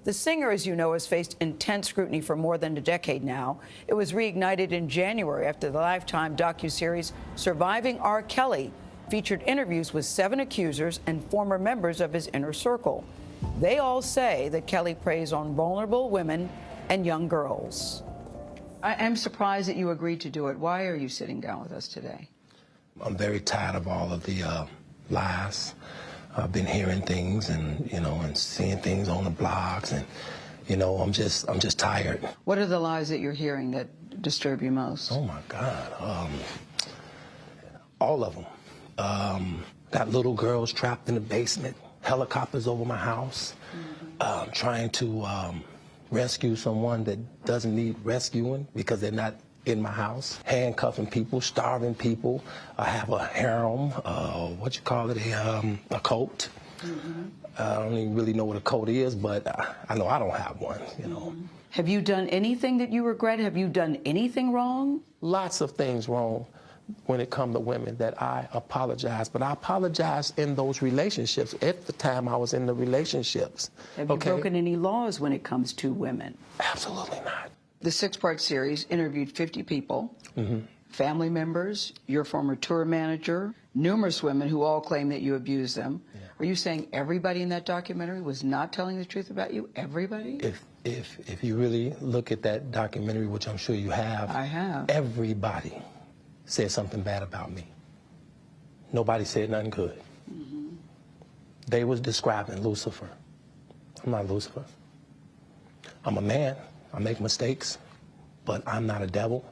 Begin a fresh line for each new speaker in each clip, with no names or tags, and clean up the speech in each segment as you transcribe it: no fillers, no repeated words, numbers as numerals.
The singer, as you know, has faced intense scrutiny for more than a decade now. It was reignited in January after the Lifetime docuseries Surviving R.Kelly featured interviews with 7 accusers and former members of his inner circle. They all say that Kelly preys on vulnerable women and young girls. I am surprised that you agreed to do it. Why are you sitting down with us today?
I'm very tired of all of the lies. I've been hearing things and, and seeing things on the blogs and, I'm just tired.
What are the lies that you're hearing that disturb you most?
Oh, my God. All of them. Got little girls trapped in the basement, helicopters over my house, trying to rescue someone that doesn't need rescuing because they're not in my house, handcuffing people, starving people. I have a harem, a cult. I don't even really know what a cult is, but I know I don't have one,
Have you done anything that you regret? Have you done anything wrong?
Lots of things wrong when it comes to women that I apologize, but I apologize in those relationships at the time I was in the relationships.
Have you broken any laws when it comes to women?
Absolutely not.
The 6-part series interviewed 50 people, family members, your former tour manager, numerous women who all claim that you abused them. Yeah. Are you saying everybody in that documentary was not telling the truth about you? Everybody?
If you really look at that documentary, which I'm sure you have,
I have.
Everybody said something bad about me. Nobody said nothing good. They was describing Lucifer. I'm not Lucifer. I'm a man. I make mistakes, but I'm not a devil,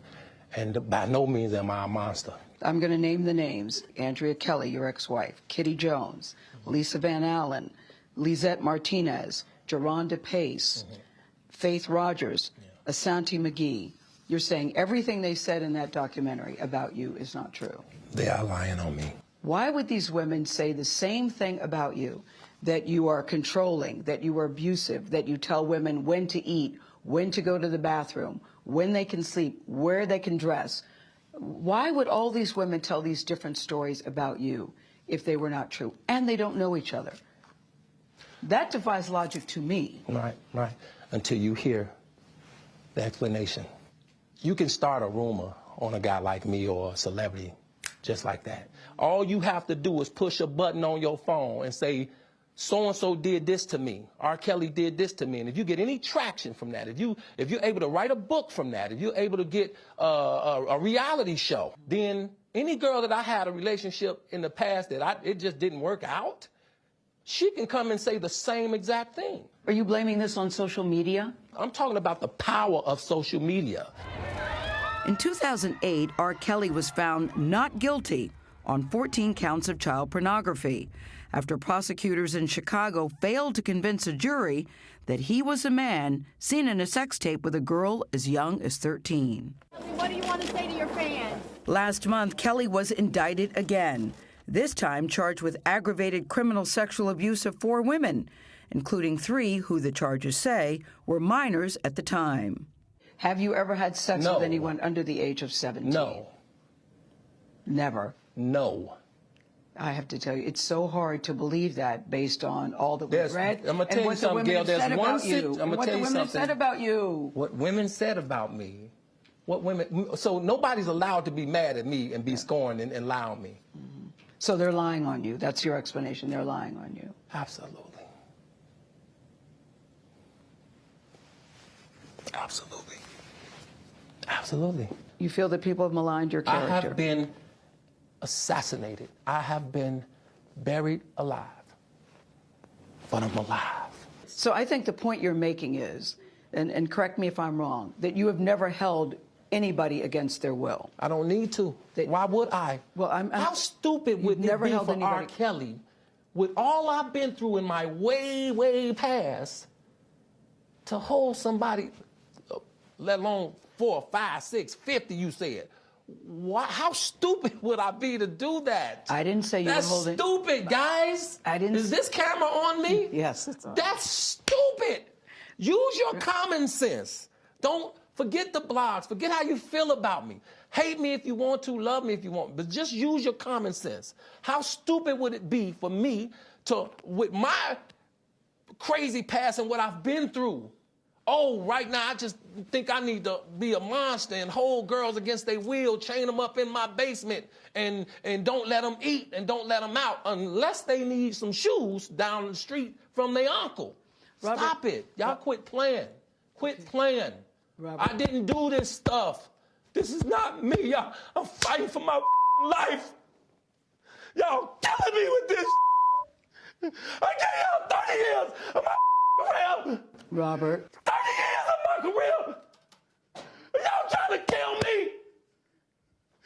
and by no means am I a monster. I'm
going to name the names. R.Kelly, your ex-wife, Kitty Jones, Lisa Van Allen, Lisette Martinez, Jerronda Pace, Faith Rogers, Asante McGee. You're saying everything they said in that documentary about you is not true.
They are lying on me.
Why would these women say the same thing about you, that you are controlling, that you are abusive, that you tell women when to eat, when to go to the bathroom, when they can sleep, where they can dress? Why would all these women tell these different stories about you if they were not true? And they don't know each other. That defies logic to me.
Right. Until you hear the explanation. You can start a rumor on a guy like me or a celebrity just like that. All you have to do is push a button on your phone and say, so-and-so did this to me. R. Kelly did this to me. And if you get any traction from that, if you're able to write a book from that, if you're able to get a reality show, then any girl that I had a relationship in the past that it just didn't work out, she can come and say the same exact thing.
Are you blaming this on social media?
I'm talking about the power of social media.
In 2008, R. Kelly was found not guilty on 14 counts of child pornography after prosecutors in Chicago failed to convince a jury that he was a man seen in a sex tape with a girl as young as 13.
What do you want to say to your fans?
Last month, Kelly was indicted again, this time charged with aggravated criminal sexual abuse of 4 women, including 3 who the charges say were minors at the time. Have you ever had sex with anyone under the age of 17?
No.
Never?
No.
I have to tell you, it's so hard to believe that based on all that we've read
I'm gonna tell you something, Gail. There's one thing. I'm gonna tell you something. What the women
said about you.
What women said about me. So nobody's allowed to be mad at me and be scorned and lie on me.
So they're lying on you. That's your explanation. They're lying on you.
Absolutely. Absolutely. Absolutely.
You feel that people have maligned your character?
I have been assassinated. I have been buried alive. But I'm alive.
So I think the point you're making is, and correct me if I'm wrong, that you have never held anybody against their will.
I don't need to. Why would I?
Well,
how stupid would it be for R. Kelly, with all I've been through in my way past, to hold somebody, let alone 4, 5, 6, 50, you said. How stupid would I be to do that?
I didn't say you were holding...
That's stupid, guys.
I didn't...
Is this camera on me?
Yes, it's on.
That's stupid. Use your common sense. Don't forget the blogs. Forget how you feel about me. Hate me if you want to, love me if you want, but just use your common sense. How stupid would it be for me to, with my crazy past and what I've been through. Oh, right now I just think I need to be a monster and hold girls against their will, chain them up in my basement, and don't let them eat and don't let them out unless they need some shoes down the street from their uncle.
Robert,
Stop it. Y'all quit playing. Quit playing.
Robert.
I didn't do this stuff. This is not me, y'all. I'm fighting for my life. Y'all killing me with this. I gave y'all 30 years of my career.
Robert.
30 years of my career. Y'all trying to kill me.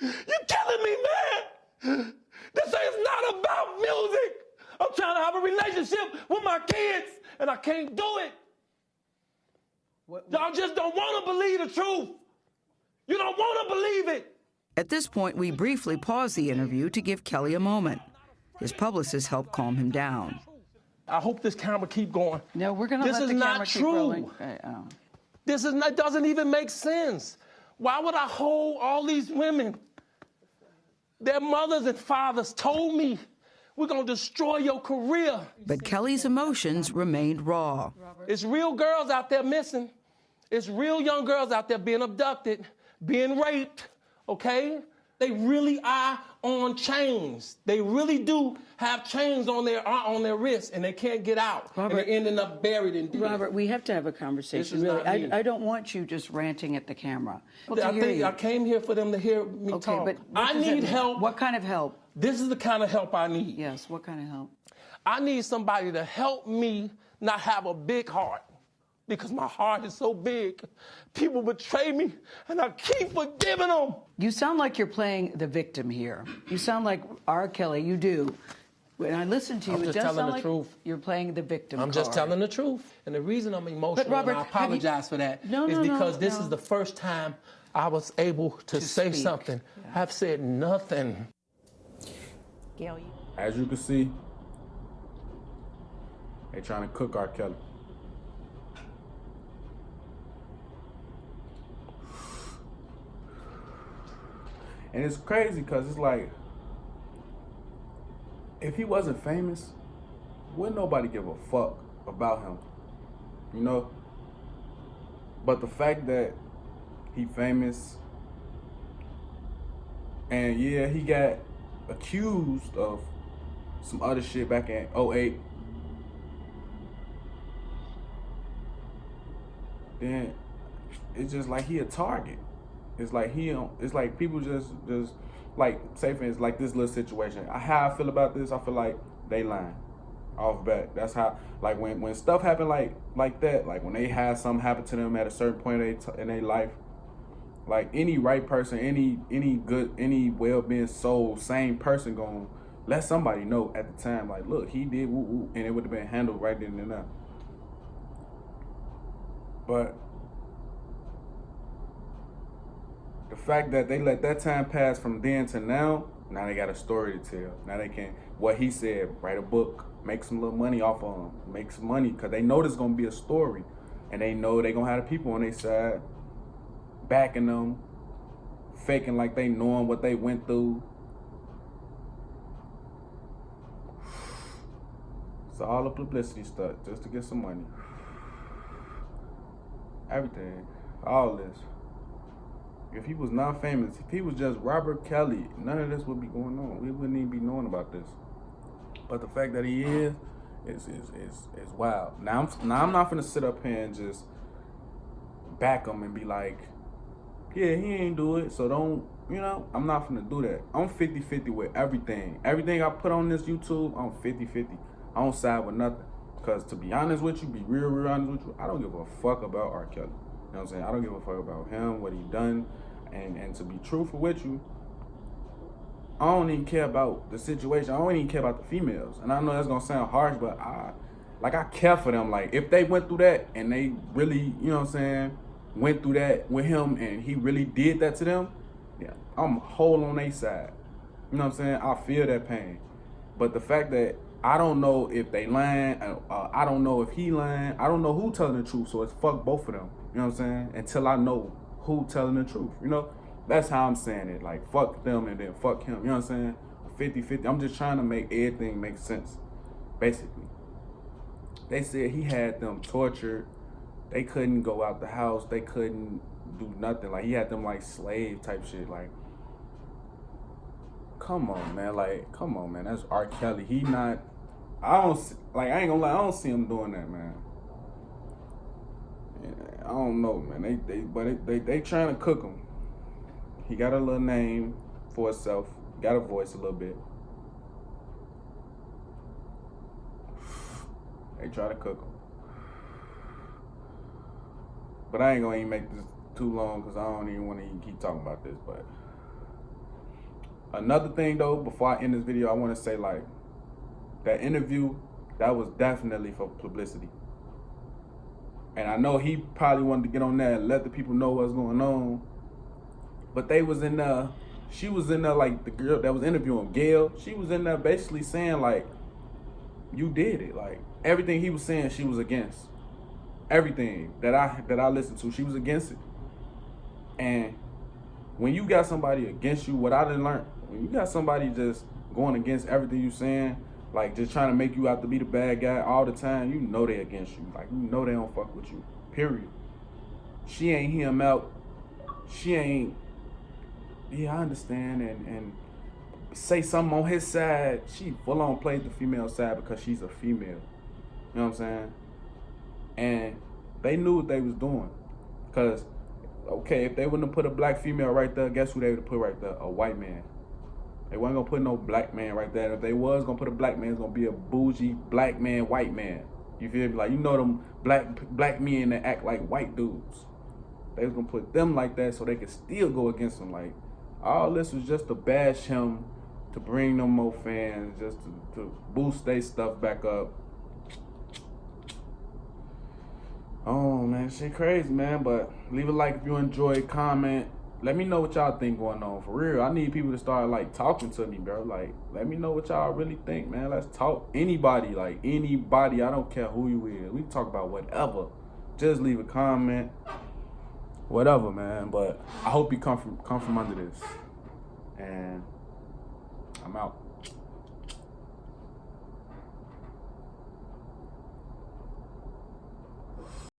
You killing me, man. This is not about music. I'm trying to have a relationship with my kids, and I can't do it. Y'all just don't want to believe the truth. You don't want to believe it.
At this point, we briefly pause the interview to give Kelly a moment. His publicist helped calm him down.
I hope this camera keep going.
No, we're going to let the camera keep rolling.
This is not true. This doesn't even make sense. Why would I hold all these women? Their mothers and fathers told me, we're going to destroy your career.
But Kelly's emotions remained raw.
It's real girls out there missing. It's real young girls out there being abducted, being raped, okay? They really are on chains. They really do have chains on their wrists, and they can't get out.
Robert,
and they're ending up buried in dead.
Robert, we have to have a conversation. Really, I don't want you just ranting at the camera.
I came here for them to hear me talk.
But
I need help.
What kind of help?
This is the kind of help I need.
Yes, what kind of help?
I need somebody to help me not have a big heart, because my heart is so big. People betray me, and I keep forgiving them.
You sound like you're playing the victim here. You sound like R.Kelly. You do. When I listen to you, it does sound like you're playing the victim
I'm just telling the truth. And the reason I'm emotional,
Robert,
and I apologize for that, is because this is the first time I was able to say
speak.
something. Yeah. I've said nothing.
Gail,
As you can see, they trying to cook R.Kelly. And it's crazy because it's like, if he wasn't famous, wouldn't nobody give a fuck about him, you know? But the fact that he famous, and yeah, he got accused of some other shit back in 2008, then it's just like he a target. It's like it's like people just like, say for instance, like this little situation. How I feel about this, I feel like they lying off bat. That's how, like when stuff happen like that, like when they had something happen to them at a certain point in their life, like any right person, any well-being soul, sane person gonna let somebody know at the time, like, look, he did woo woo, and it would have been handled right then and there. But the fact that they let that time pass from then to now they got a story to tell. Now they can, what he said, write a book, make some little money off of him, make some money, because they know there's going to be a story. And they know they're going to have the people on their side, backing them, faking like they knowing what they went through. It's all a publicity stunt just to get some money. Everything, all this. If he was not famous, if he was just Robert Kelly, none of this would be going on. We wouldn't even be knowing about this. But the fact that he is wild. Now I'm not gonna sit up here and just back him and be like, yeah, he ain't do it, so don't, you know, I'm not gonna do that. I'm 50-50 with everything. Everything I put on this YouTube, I'm 50-50. I don't side with nothing. Because to be honest with you, be real honest with you, I don't give a fuck about R.Kelly. You know what I'm saying? I don't give a fuck about him, what he done, and to be truthful with you, I don't even care about the situation. I don't even care about the females. And I know that's gonna sound harsh, but I care for them. Like, if they went through that and they really, you know what I'm saying, went through that with him and he really did that to them, yeah, I'm whole on their side. You know what I'm saying? I feel that pain. But the fact that I don't know if they lying, I don't know if he lying, I don't know who telling the truth, so it's fuck both of them. You know what I'm saying? Until I know who telling the truth, you know? That's how I'm saying it. Like, fuck them and then fuck him. You know what I'm saying? 50-50. I'm just trying to make everything make sense, basically. They said he had them tortured. They couldn't go out the house. They couldn't do nothing. Like, he had them like slave type shit. Like, come on, man. Like, come on, man. That's R.Kelly. He not. I ain't gonna lie. I don't see him doing that, man. I don't know, man. They trying to cook him. He got a little name for himself. Got a voice a little bit. They try to cook him. But I ain't gonna even make this too long because I don't even want to even keep talking about this. But another thing though, before I end this video, I want to say, like, that interview, that was definitely for publicity. And I know he probably wanted to get on there and let the people know what's going on. But they was in there, she was in there, like, the girl that was interviewing, Gail, she was in there basically saying, like, you did it. Like, everything he was saying, she was against. Everything that I listened to, she was against it. And when you got somebody against you, what I done learned, when you got somebody just going against everything you saying, like just trying to make you out to be the bad guy all the time, you know they against you. Like, you know they don't fuck with you, period. She ain't hear him out. She ain't, yeah, I understand, and say something on his side. She full on played the female side because she's a female. You know what I'm saying? And they knew what they was doing. Because, okay, if they wouldn't have put a black female right there, guess who they would have put right there? A white man. They wasn't going to put no black man right there. If they was going to put a black man, it's going to be a bougie black man, white man. You feel me? Like, you know them black men that act like white dudes. They was going to put them like that so they could still go against them. Like, all this was just to bash him, to bring them more fans, just to boost their stuff back up. Oh, man, shit crazy, man. But leave a like if you enjoyed, comment. Let me know what y'all think going on. For real, I need people to start, like, talking to me, bro. Like, let me know what y'all really think, man. Let's talk. Anybody, like, anybody. I don't care who you is. We can talk about whatever. Just leave a comment. Whatever, man. But I hope you come from under this. And I'm out.